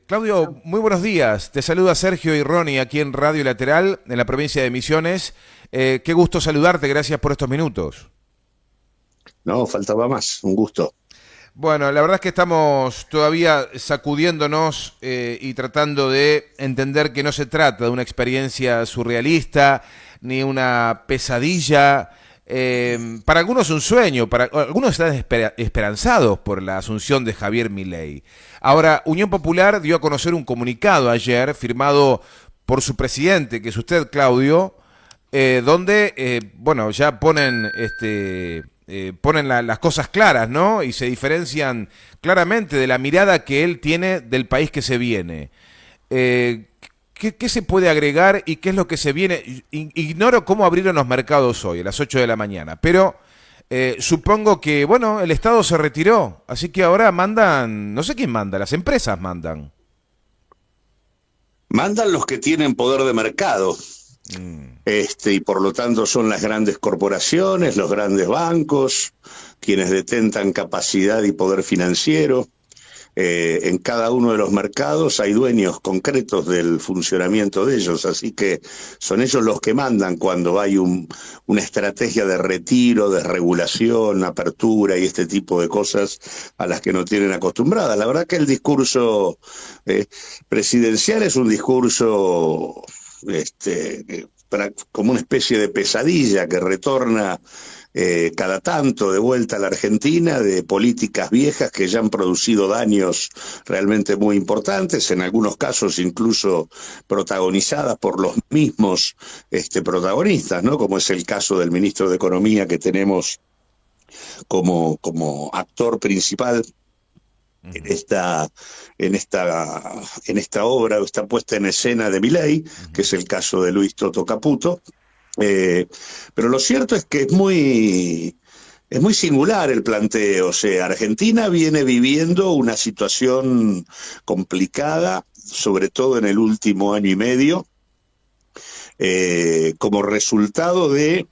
Claudio, muy buenos días. Te saluda Sergio y Ronnie aquí en Radio Lateral, en la provincia de Misiones. Qué gusto saludarte, gracias por estos minutos. No, faltaba más, un gusto. Bueno, la verdad es que estamos todavía sacudiéndonos y tratando de entender que no se trata de una experiencia surrealista ni una pesadilla. Para algunos un sueño, para algunos están esperanzados por la asunción de Javier Milei. Ahora, Unión Popular dio a conocer un comunicado ayer firmado por su presidente, que es usted, Claudio, donde, bueno, ya ponen ponen las cosas claras, ¿no? Y se diferencian claramente de la mirada que él tiene del país que se viene. ¿Qué se puede agregar y qué es lo que se viene? Ignoro cómo abrieron los mercados hoy, a las 8 de la mañana, pero supongo que, bueno, el Estado se retiró, así que ahora mandan, no sé quién manda, las empresas mandan. Mandan los que tienen poder de mercado, Mm. y por lo tanto son las grandes corporaciones, los grandes bancos, quienes detentan capacidad y poder financiero. En cada uno de los mercados hay dueños concretos del funcionamiento de ellos, así que son ellos los que mandan cuando hay una estrategia de retiro, desregulación, apertura y este tipo de cosas a las que no tienen acostumbradas. La verdad que el discurso presidencial es un discurso como una especie de pesadilla que retorna cada tanto de vuelta a la Argentina, de políticas viejas que ya han producido daños realmente muy importantes, en algunos casos incluso protagonizadas por los mismos protagonistas, ¿no? Como es el caso del ministro de Economía que tenemos como actor principal en Ujú, esta obra, esta puesta en escena de Milei, que ujú. es el caso de Luis Toto Caputo. Eh, pero lo cierto es que es muy singular el planteo. O sea, Argentina viene viviendo una situación complicada, sobre todo en el último año y medio, como resultado de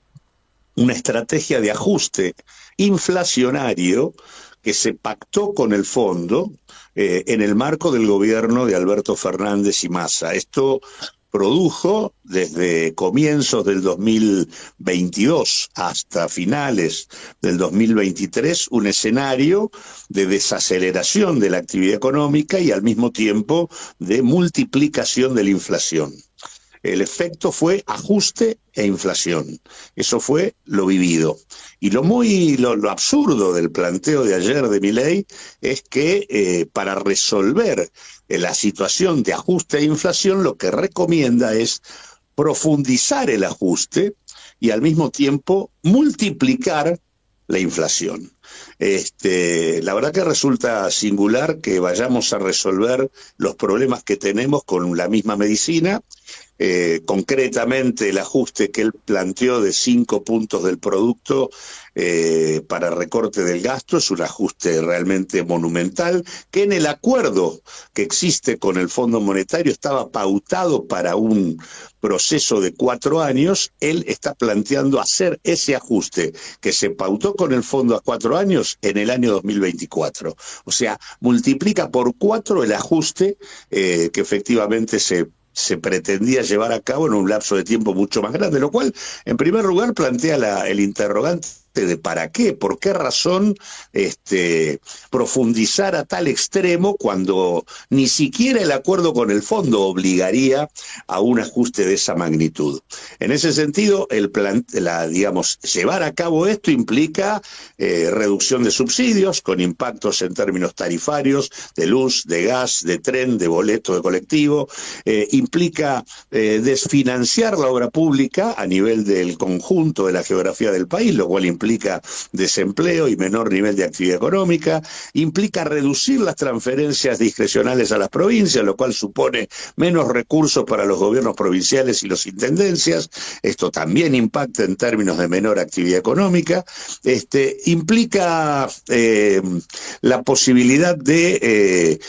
una estrategia de ajuste inflacionario que se pactó con el fondo en el marco del gobierno de Alberto Fernández y Massa. Esto produjo desde comienzos del 2022 hasta finales del 2023 un escenario de desaceleración de la actividad económica y al mismo tiempo de multiplicación de la inflación. El efecto fue ajuste e inflación. Eso fue lo vivido. Y lo absurdo del planteo de ayer de Milei es que para resolver la situación de ajuste e inflación lo que recomienda es profundizar el ajuste y al mismo tiempo multiplicar la inflación. La verdad que resulta singular que vayamos a resolver los problemas que tenemos con la misma medicina. Concretamente el ajuste que él planteó de 5 puntos del producto para recorte del gasto es un ajuste realmente monumental que en el acuerdo que existe con el Fondo Monetario estaba pautado para un proceso de 4 años. Él está planteando hacer ese ajuste que se pautó con el fondo a 4 años en el año 2024. O sea, multiplica por 4 el ajuste que efectivamente se pretendía llevar a cabo en un lapso de tiempo mucho más grande, lo cual, en primer lugar, plantea el interrogante de para qué, por qué razón profundizar a tal extremo cuando ni siquiera el acuerdo con el fondo obligaría a un ajuste de esa magnitud. En ese sentido, llevar a cabo esto implica reducción de subsidios con impactos en términos tarifarios, de luz, de gas, de tren, de boleto de colectivo, implica desfinanciar la obra pública a nivel del conjunto de la geografía del país, lo cual implica desempleo y menor nivel de actividad económica, implica reducir las transferencias discrecionales a las provincias, lo cual supone menos recursos para los gobiernos provinciales y las intendencias. Esto también impacta en términos de menor actividad económica. Implica la posibilidad de,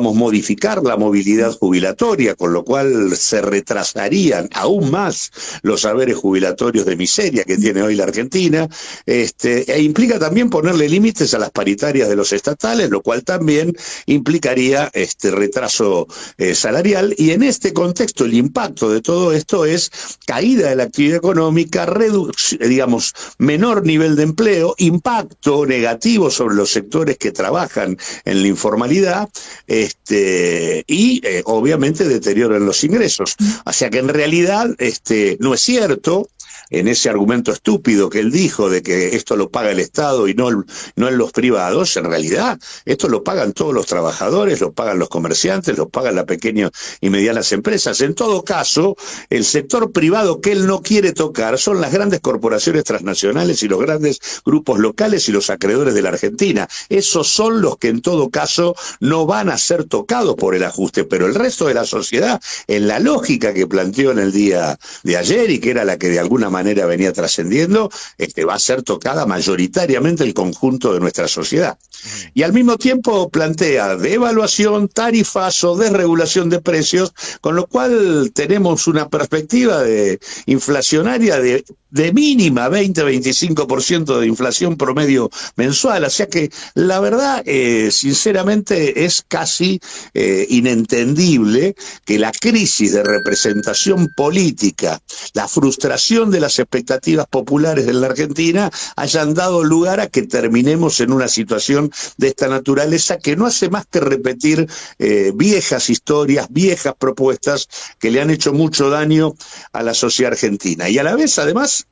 modificar la movilidad jubilatoria, con lo cual se retrasarían aún más los haberes jubilatorios de miseria que tiene hoy la Argentina. e implica también ponerle límites a las paritarias de los estatales, lo cual también implicaría retraso salarial, y en este contexto el impacto de todo esto es caída de la actividad económica, digamos, menor nivel de empleo, impacto negativo sobre los sectores que trabajan en la informalidad, y obviamente deterioro en los ingresos. O sea que en realidad no es cierto, en ese argumento estúpido que él dijo de que esto lo paga el Estado y no en los privados. En realidad esto lo pagan todos los trabajadores, lo pagan los comerciantes, lo pagan las pequeñas y medianas empresas. En todo caso, el sector privado que él no quiere tocar son las grandes corporaciones transnacionales y los grandes grupos locales y los acreedores de la Argentina. Esos son los que en todo caso no van a ser tocados por el ajuste, pero el resto de la sociedad, en la lógica que planteó en el día de ayer y que era la que de alguna manera venía trascendiendo, va a ser tocada mayoritariamente el conjunto de nuestra sociedad. Y al mismo tiempo plantea devaluación, tarifazo, desregulación de precios, con lo cual tenemos una perspectiva inflacionaria de mínima 20-25% de inflación promedio mensual. O sea que la verdad, sinceramente, es casi inentendible que la crisis de representación política, la frustración de las expectativas populares en la Argentina hayan dado lugar a que terminemos en una situación de esta naturaleza que no hace más que repetir viejas historias, viejas propuestas que le han hecho mucho daño a la sociedad argentina. Y a la vez, además,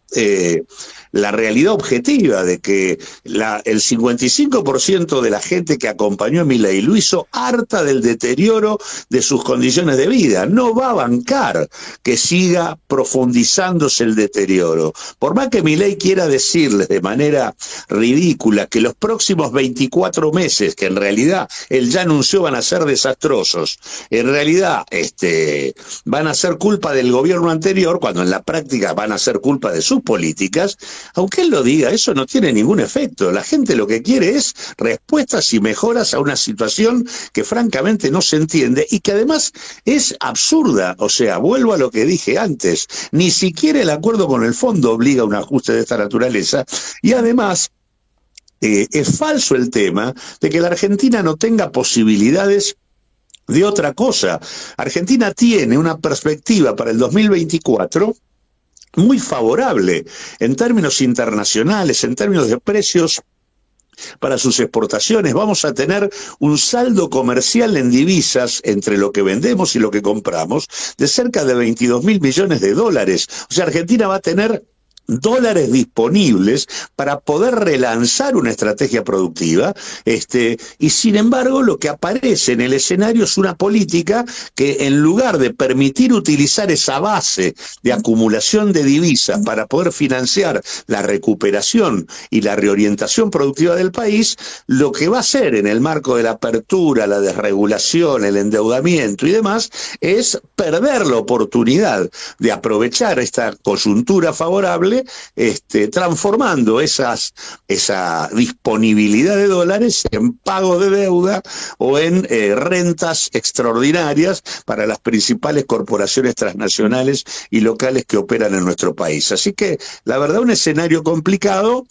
la realidad objetiva de que el 55% de la gente que acompañó a Milei lo hizo harta del deterioro de sus condiciones de vida. No va a bancar que siga profundizándose el deterioro. Por más que Milei quiera decirles de manera ridícula que los próximos 24 meses, que en realidad él ya anunció van a ser desastrosos, en realidad van a ser culpa del gobierno anterior, cuando en la práctica van a ser culpa de sus políticas, aunque él lo diga, eso no tiene ningún efecto. La gente lo que quiere es respuestas y mejoras a una situación que francamente no se entiende y que además es absurda. O sea, vuelvo a lo que dije antes, ni siquiera el acuerdo con el fondo obliga a un ajuste de esta naturaleza, y además es falso el tema de que la Argentina no tenga posibilidades de otra cosa. Argentina tiene una perspectiva para el 2024 muy favorable en términos internacionales, en términos de precios para sus exportaciones. Vamos a tener un saldo comercial en divisas entre lo que vendemos y lo que compramos de cerca de 22.000 millones de dólares. O sea, Argentina va a tener dólares disponibles para poder relanzar una estrategia productiva, y sin embargo lo que aparece en el escenario es una política que, en lugar de permitir utilizar esa base de acumulación de divisas para poder financiar la recuperación y la reorientación productiva del país, lo que va a hacer en el marco de la apertura, la desregulación, el endeudamiento y demás, es perder la oportunidad de aprovechar esta coyuntura favorable, transformando esa disponibilidad de dólares en pago de deuda o en rentas extraordinarias para las principales corporaciones transnacionales y locales que operan en nuestro país. Así que, la verdad, un escenario complicado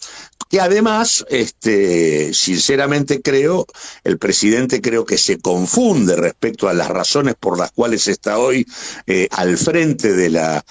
que además, sinceramente el presidente creo que se confunde respecto a las razones por las cuales está hoy al frente de la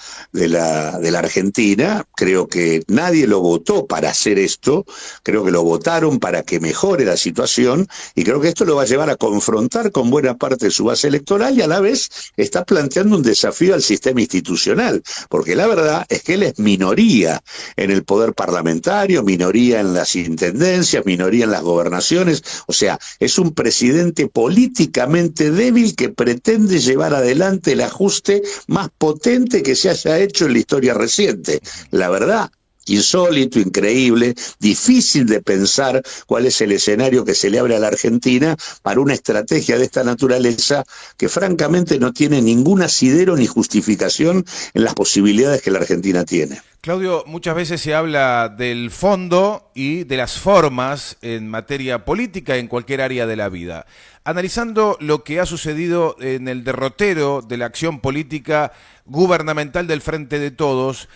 Argentina. Creo que nadie lo votó para hacer esto, creo que lo votaron para que mejore la situación, y creo que esto lo va a llevar a confrontar con buena parte de su base electoral, y a la vez está planteando un desafío al sistema institucional, porque la verdad es que él es minoría en el poder parlamentario, minoría en las intendencias, minoría en las gobernaciones. O sea, es un presidente políticamente débil que pretende llevar adelante el ajuste más potente que se haya hecho en la historia reciente. La verdad, insólito, increíble, difícil de pensar cuál es el escenario que se le abre a la Argentina para una estrategia de esta naturaleza que francamente no tiene ningún asidero ni justificación en las posibilidades que la Argentina tiene. Claudio, muchas veces se habla del fondo y de las formas en materia política en cualquier área de la vida. Analizando lo que ha sucedido en el derrotero de la acción política gubernamental del Frente de Todos,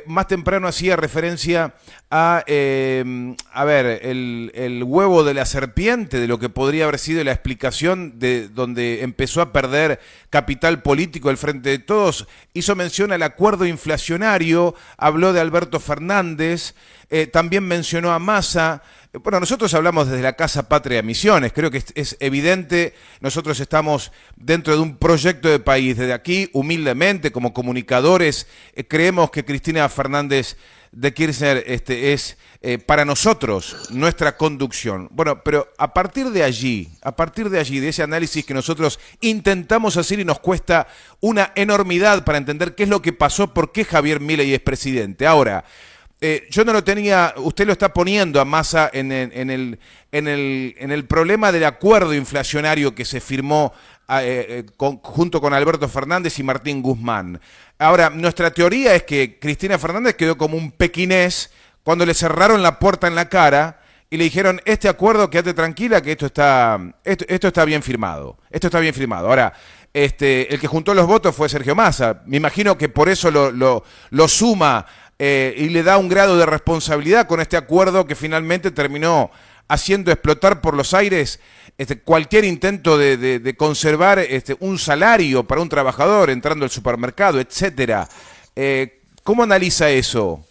más temprano hacía referencia a ver, el huevo de la serpiente, de lo que podría haber sido la explicación de donde empezó a perder capital político el Frente de Todos. Hizo mención al acuerdo inflacionario, habló de Alberto Fernández, también mencionó a Massa. Bueno, nosotros hablamos desde la Casa Patria Misiones, creo que es evidente, nosotros estamos dentro de un proyecto de país, desde aquí, humildemente, como comunicadores, creemos que Cristina Fernández de Kirchner es para nosotros nuestra conducción. Bueno, pero a partir de allí, de ese análisis que nosotros intentamos hacer y nos cuesta una enormidad para entender qué es lo que pasó, por qué Javier Milei es presidente. Ahora, yo no lo tenía, usted lo está poniendo a Massa en el problema del acuerdo inflacionario que se firmó junto con Alberto Fernández y Martín Guzmán. Ahora, nuestra teoría es que Cristina Fernández quedó como un pequinés cuando le cerraron la puerta en la cara y le dijeron, este acuerdo, quédate tranquila que esto está bien firmado. Esto está bien firmado. Ahora, el que juntó los votos fue Sergio Massa. Me imagino que por eso lo suma y le da un grado de responsabilidad con este acuerdo que finalmente terminó haciendo explotar por los aires cualquier intento de conservar un salario para un trabajador entrando al supermercado, etcétera. ¿Cómo analiza eso?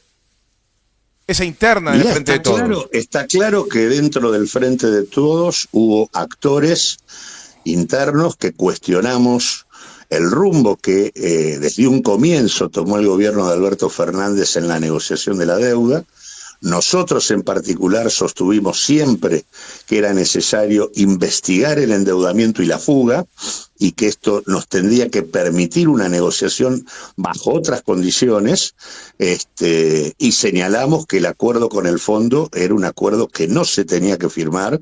Esa interna del Frente de Todos. Está claro que dentro del Frente de Todos hubo actores internos que cuestionamos el rumbo que desde un comienzo tomó el gobierno de Alberto Fernández en la negociación de la deuda. Nosotros en particular sostuvimos siempre que era necesario investigar el endeudamiento y la fuga y que esto nos tendría que permitir una negociación bajo otras condiciones, y señalamos que el acuerdo con el fondo era un acuerdo que no se tenía que firmar,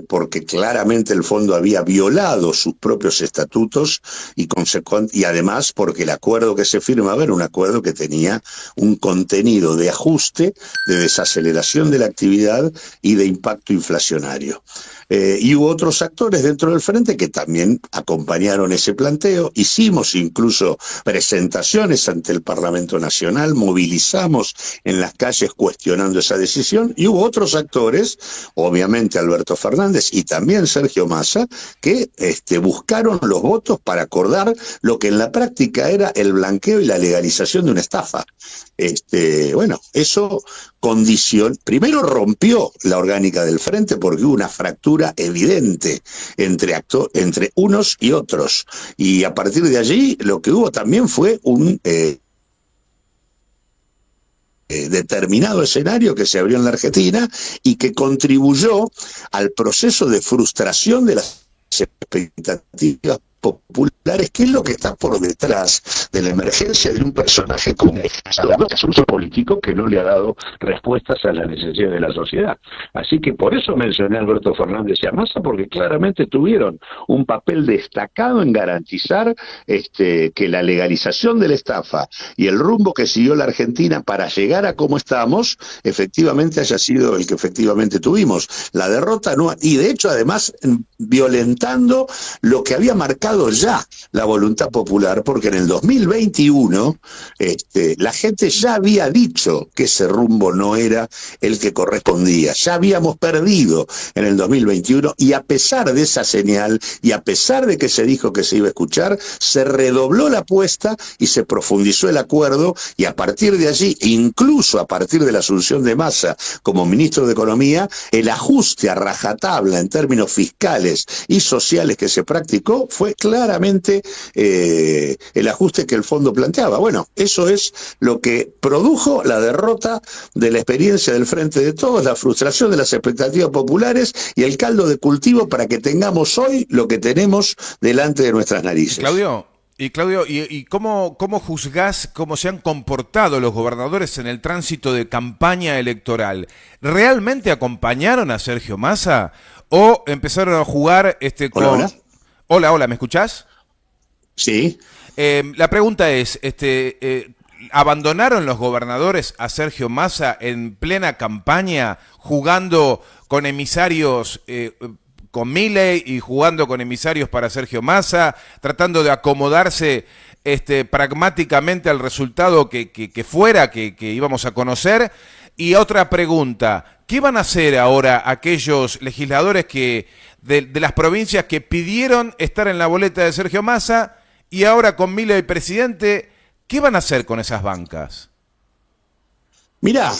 porque claramente el fondo había violado sus propios estatutos y además porque el acuerdo que se firmaba era un acuerdo que tenía un contenido de ajuste, de desaceleración de la actividad y de impacto inflacionario. Y hubo otros actores dentro del Frente que también acompañaron ese planteo. Hicimos incluso presentaciones ante el Parlamento Nacional, movilizamos en las calles cuestionando esa decisión, y hubo otros actores, obviamente Alberto Fernández y también Sergio Massa, que buscaron los votos para acordar lo que en la práctica era el blanqueo y la legalización de una estafa. Bueno, eso primero rompió la orgánica del Frente porque hubo una fractura evidente entre unos y otros, y a partir de allí lo que hubo también fue un determinado escenario que se abrió en la Argentina y que contribuyó al proceso de frustración de las expectativas populares, que es lo que está por detrás de la emergencia de un personaje como Salvador, que es un político que no le ha dado respuestas a las necesidades de la sociedad. Así que por eso mencioné a Alberto Fernández y a Massa, porque claramente tuvieron un papel destacado en garantizar que la legalización de la estafa y el rumbo que siguió la Argentina para llegar a cómo estamos, efectivamente haya sido el que efectivamente tuvimos. La derrota no, y de hecho además violentando lo que había marcado ya la voluntad popular, porque en el 2021 la gente ya había dicho que ese rumbo no era el que correspondía, ya habíamos perdido en el 2021, y a pesar de esa señal y a pesar de que se dijo que se iba a escuchar, se redobló la apuesta y se profundizó el acuerdo, y a partir de allí, incluso a partir de la asunción de Massa como ministro de Economía, el ajuste a rajatabla en términos fiscales y sociales que se practicó fue claramente el ajuste que el fondo planteaba. Bueno, eso es lo que produjo la derrota de la experiencia del Frente de Todos, la frustración de las expectativas populares y el caldo de cultivo para que tengamos hoy lo que tenemos delante de nuestras narices. Claudio, ¿cómo juzgás cómo se han comportado los gobernadores en el tránsito de campaña electoral? ¿Realmente acompañaron a Sergio Massa o empezaron a jugar Hola. Hola, ¿me escuchás? Sí. La pregunta es, ¿abandonaron los gobernadores a Sergio Massa en plena campaña, jugando con emisarios con Milei y jugando con emisarios para Sergio Massa, tratando de acomodarse pragmáticamente al resultado que íbamos a conocer. Y otra pregunta, ¿qué van a hacer ahora aquellos legisladores de las provincias que pidieron estar en la boleta de Sergio Massa y ahora con Milei presidente, qué van a hacer con esas bancas? Mirá,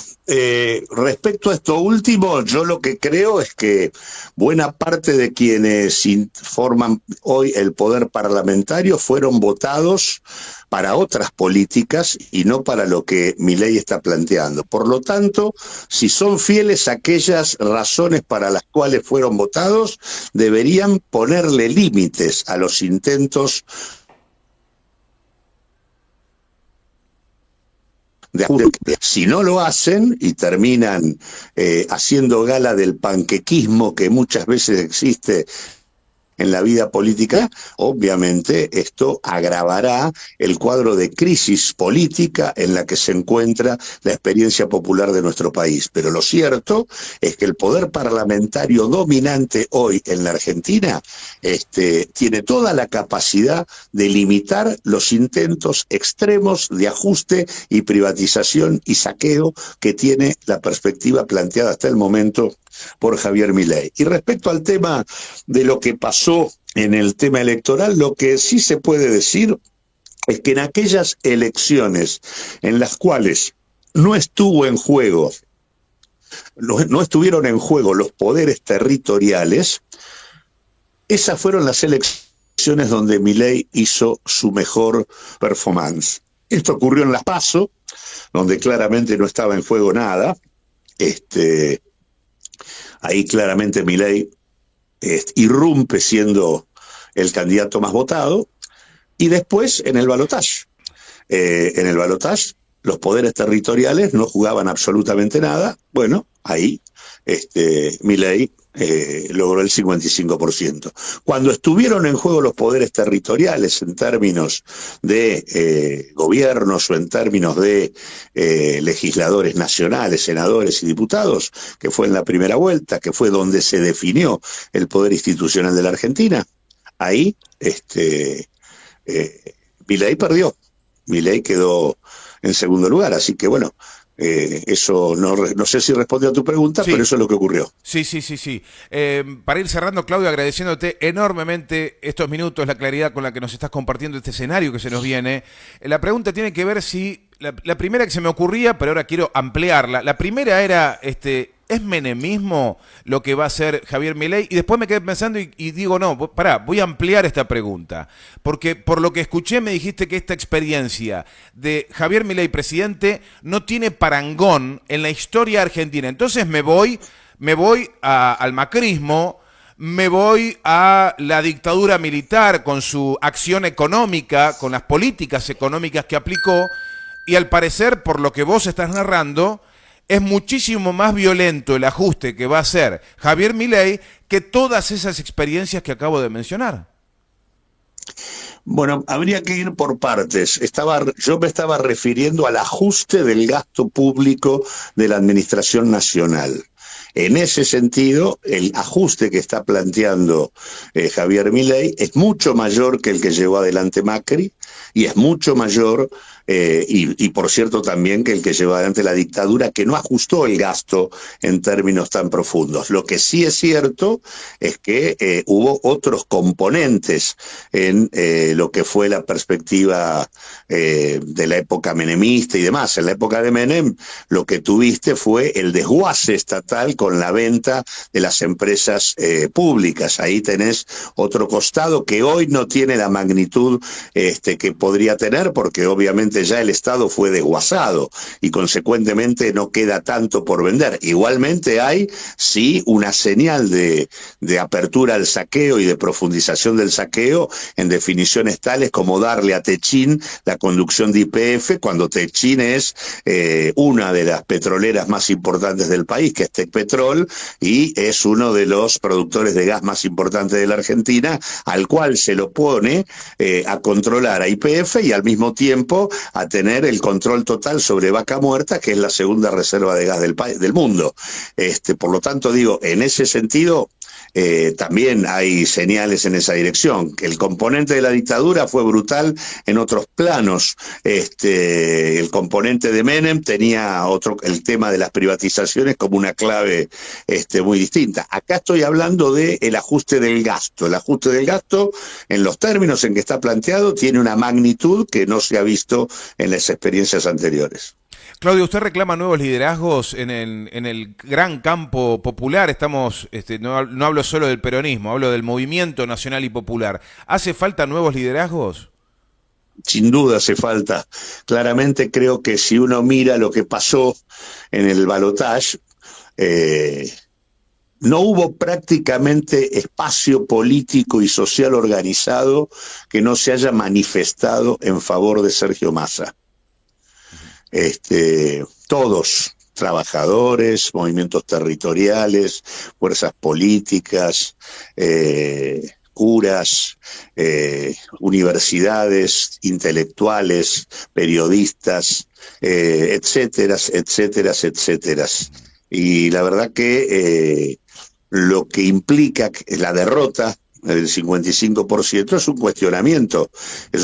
respecto a esto último, yo lo que creo es que buena parte de quienes forman hoy el poder parlamentario fueron votados para otras políticas y no para lo que Milei está planteando. Por lo tanto, si son fieles a aquellas razones para las cuales fueron votados, deberían ponerle límites a los intentos de ajuste. Si no lo hacen y terminan haciendo gala del panquequismo que muchas veces existe en la vida política, obviamente esto agravará el cuadro de crisis política en la que se encuentra la experiencia popular de nuestro país. Pero lo cierto es que el poder parlamentario dominante hoy en la Argentina tiene toda la capacidad de limitar los intentos extremos de ajuste y privatización y saqueo que tiene la perspectiva planteada hasta el momento por Javier Milei. Y respecto al tema de lo que pasó en el tema electoral, lo que sí se puede decir es que en aquellas elecciones en las cuales no estuvieron en juego los poderes territoriales, esas fueron las elecciones donde Milei hizo su mejor performance. Esto ocurrió en las PASO, donde claramente no estaba en juego nada. Ahí claramente Milei irrumpe siendo el candidato más votado, y después en el balotaje. En el balotaje los poderes territoriales no jugaban absolutamente nada. Bueno, ahí Milei logró el 55%. Cuando estuvieron en juego los poderes territoriales en términos de gobiernos o en términos de legisladores nacionales, senadores y diputados, que fue en la primera vuelta, que fue donde se definió el poder institucional de la Argentina, ahí Milei perdió. Milei quedó en segundo lugar, así que bueno, eso no sé si responde a tu pregunta, sí, pero eso es lo que ocurrió. Sí. Para ir cerrando, Claudio, agradeciéndote enormemente estos minutos, la claridad con la que nos estás compartiendo este escenario que se nos viene. La pregunta tiene que ver si, la primera que se me ocurría, pero ahora quiero ampliarla. La primera era, ¿es menemismo lo que va a hacer Javier Milei? Y después me quedé pensando y digo, no, pará, voy a ampliar esta pregunta. Porque por lo que escuché me dijiste que esta experiencia de Javier Milei presidente no tiene parangón en la historia argentina. Entonces me voy al macrismo, me voy a la dictadura militar con su acción económica, con las políticas económicas que aplicó, y al parecer, por lo que vos estás narrando, es muchísimo más violento el ajuste que va a hacer Javier Milei que todas esas experiencias que acabo de mencionar. Bueno, habría que ir por partes. Yo me estaba refiriendo al ajuste del gasto público de la Administración Nacional. En ese sentido, el ajuste que está planteando Javier Milei es mucho mayor que el que llevó adelante Macri, y es mucho mayor, y por cierto también, que el que llevó adelante la dictadura, que no ajustó el gasto en términos tan profundos. Lo que sí es cierto es que hubo otros componentes en lo que fue la perspectiva de la época menemista y demás. En la época de Menem lo que tuviste fue el desguace estatal con la venta de las empresas públicas. Ahí tenés otro costado que hoy no tiene la magnitud que podría tener, porque obviamente ya el Estado fue desguazado y consecuentemente no queda tanto por vender. Igualmente hay, sí, una señal de apertura al saqueo y de profundización del saqueo en definiciones tales como darle a Techin la conducción de YPF, cuando Techin es una de las petroleras más importantes del país, que es Tecpetrol, y es uno de los productores de gas más importantes de la Argentina, al cual se lo pone a controlar a YPF y al mismo tiempo a tener el control total sobre Vaca Muerta, que es la segunda reserva de gas del mundo. Por lo tanto, digo, en ese sentido, también hay señales en esa dirección. Que el componente de la dictadura fue brutal en otros planos. El componente de Menem tenía el tema de las privatizaciones como una clave muy distinta. Acá estoy hablando del ajuste del gasto. El ajuste del gasto, en los términos en que está planteado, tiene una magnitud que no se ha visto en las experiencias anteriores. Claudio, usted reclama nuevos liderazgos en el gran campo popular. No hablo solo del peronismo, hablo del movimiento nacional y popular. ¿Hace falta nuevos liderazgos? Sin duda hace falta. Claramente creo que si uno mira lo que pasó en el balotaje, no hubo prácticamente espacio político y social organizado que no se haya manifestado en favor de Sergio Massa. Todos, trabajadores, movimientos territoriales, fuerzas políticas, curas, universidades, intelectuales, periodistas, etcétera, etcétera, etcétera. Y la verdad que lo que implica la derrota del 55% es un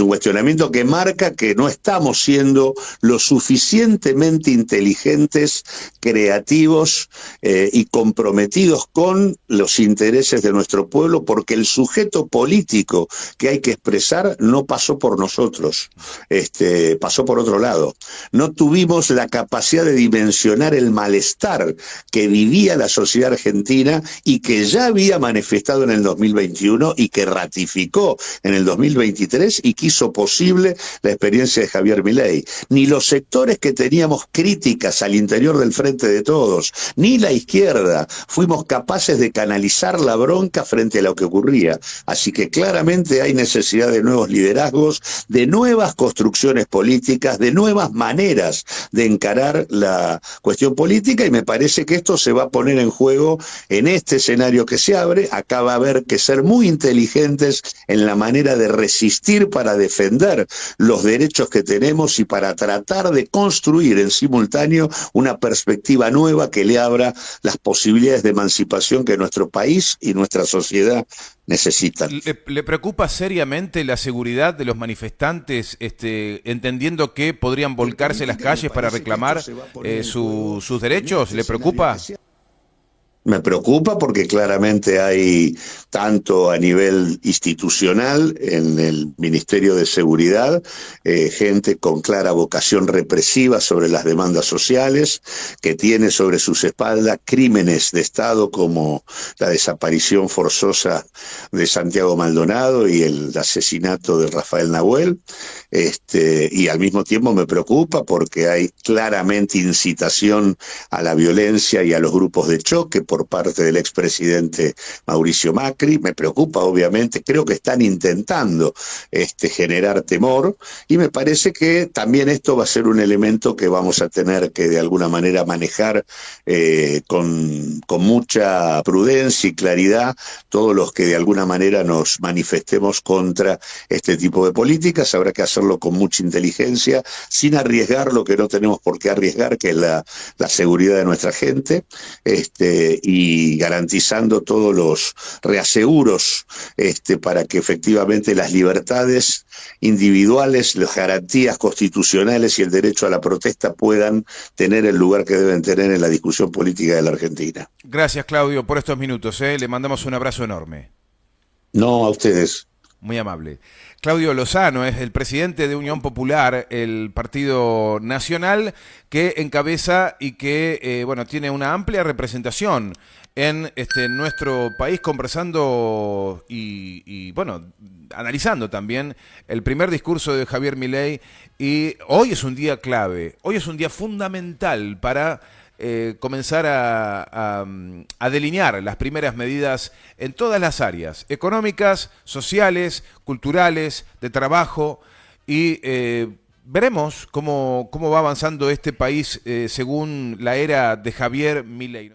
cuestionamiento que marca que no estamos siendo lo suficientemente inteligentes, creativos y comprometidos con los intereses de nuestro pueblo, porque el sujeto político que hay que expresar no pasó por nosotros, pasó por otro lado. No tuvimos la capacidad de dimensionar el malestar que vivía la sociedad argentina y que ya había manifestado en el 2021 y que ratificó en el 2023 y que hizo posible la experiencia de Javier Milei. Ni los sectores que teníamos críticas al interior del Frente de Todos, ni la izquierda, fuimos capaces de canalizar la bronca frente a lo que ocurría. Así que claramente hay necesidad de nuevos liderazgos, de nuevas construcciones políticas, de nuevas maneras de encarar la cuestión política, y me parece que esto se va a poner en juego en este escenario que se abre. Acá va a haber que ser muy inteligentes en la manera de resistir para defender los derechos que tenemos y para tratar de construir en simultáneo una perspectiva nueva que le abra las posibilidades de emancipación que nuestro país y nuestra sociedad necesitan. ¿Le preocupa seriamente la seguridad de los manifestantes, entendiendo que podrían volcarse a las calles para reclamar sus derechos? ¿Le preocupa? Me preocupa porque claramente hay, tanto a nivel institucional, en el Ministerio de Seguridad, gente con clara vocación represiva sobre las demandas sociales, que tiene sobre sus espaldas crímenes de Estado como la desaparición forzosa de Santiago Maldonado y el asesinato de Rafael Nahuel, y al mismo tiempo me preocupa porque hay claramente incitación a la violencia y a los grupos de choque por parte del expresidente Mauricio Macri. Me preocupa, obviamente, creo que están intentando generar temor, y me parece que también esto va a ser un elemento que vamos a tener que de alguna manera manejar con mucha prudencia y claridad todos los que de alguna manera nos manifestemos contra este tipo de políticas. Habrá que hacerlo con mucha inteligencia, sin arriesgar lo que no tenemos por qué arriesgar, que es la seguridad de nuestra gente, y garantizando todos los reaseguros para que efectivamente las libertades individuales, las garantías constitucionales y el derecho a la protesta puedan tener el lugar que deben tener en la discusión política de la Argentina. Gracias, Claudio, por estos minutos. Le mandamos un abrazo enorme. No, a ustedes. Muy amable. Claudio Lozano es el presidente de Unión Popular, el partido nacional que encabeza y que tiene una amplia representación en nuestro país, conversando y analizando también el primer discurso de Javier Milei. Y hoy es un día clave, hoy es un día fundamental para comenzar a delinear las primeras medidas en todas las áreas, económicas, sociales, culturales, de trabajo, y veremos cómo va avanzando este país según la era de Javier Milei.